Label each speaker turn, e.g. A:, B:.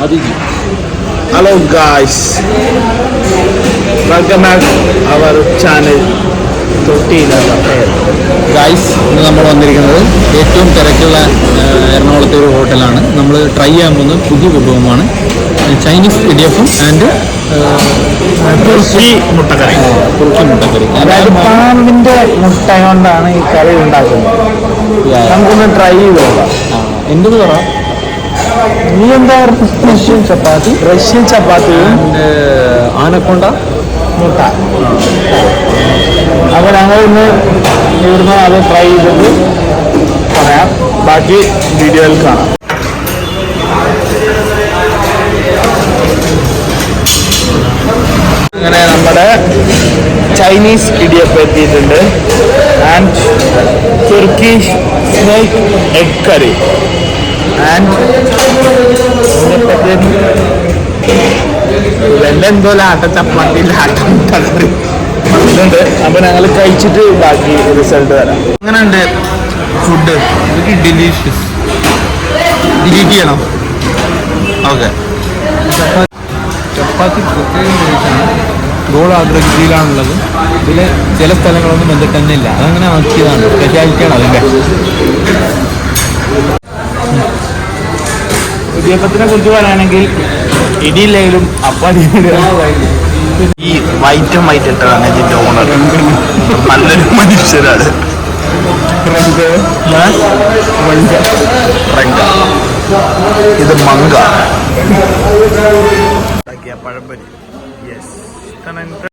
A: Hello guys, welcome back our channel
B: guys, ഇന്ന് നമ്മൾ വന്നിരിക്കുന്നത് ഏറ്റവും തിരക്കുള്ള എറണാകുളത്തെ ഒരു ഹോട്ടലാണ്. നമ്മൾ ട്രൈ ചെയ്യാൻ പോകുന്നത് പുതിയ വിഭവമാണ് ചൈനീസ് ഇടിയപ്പം ആൻഡ്
A: തുർക്കി മുട്ടക്കറി.
B: അതായത്
A: പാമ്പിന്റെ മുട്ട കൊണ്ടാണ് ഈ കറി ഉണ്ടാക്കുന്നത്. നമുക്കൊന്ന് ട്രൈ ചെയ്ത് നോക്കാം.
B: എന്ത് പറ,
A: നീ എന്താ റഷ്യൻ ചപ്പാത്തിയും
B: ആനക്കൊണ്ട
A: മുട്ട. അപ്പോൾ ഞങ്ങൾ ഇന്ന് ഇവിടുന്ന് അത് ട്രൈ ചെയ്തിട്ട് പറയാം. ബാക്കി വീഡിയോയിൽ കാണാം. അങ്ങനെ നമ്മുടെ ചൈനീസ് ഇടിയപ്പം എത്തിയിട്ടുണ്ട്. And Turkish snake egg curry and എന്തോ ലാട്ട ചപ്പാത്തി ലാട്ട മുട്ട കറി ഇതുണ്ട്. അപ്പോൾ ഞങ്ങൾ കഴിച്ചിട്ട് ബാക്കി റിസൾട്ട് തരാം.
B: അങ്ങനെയുണ്ട് ഫുഡ്. ഡെലീഷ്യസ്. ഡിലീറ്റ് ചെയ്യണം. ഓക്കെ. ചപ്പാത്തി പ്രത്യേകം ടേസ്റ്റാണ്. ഗോളാകൃതിയിലാണുള്ളത്. ഇതിൽ ചില സ്ഥലങ്ങളൊന്നും ബന്ധപ്പെട്ട് തന്നെ ഇല്ല. അതങ്ങനെ ആക്കിയതാണ്. സ്പെഷ്യാലിറ്റിയാണ് അതിൻ്റെ.
A: ഇടിയപ്പത്തിനെ കുറിച്ച് പറയുകയാണെങ്കിൽ ഇടിയില്ലെങ്കിലും അപ്പാടി ഈ വൈറ്റും വൈറ്റ് ഇട്ടതാണ് ഇതിൻ്റെ ഓണർ. നല്ലൊരു മനുഷ്യരാണ്. ഇത് മങ്ക പഴംപൊരി. യെസ്.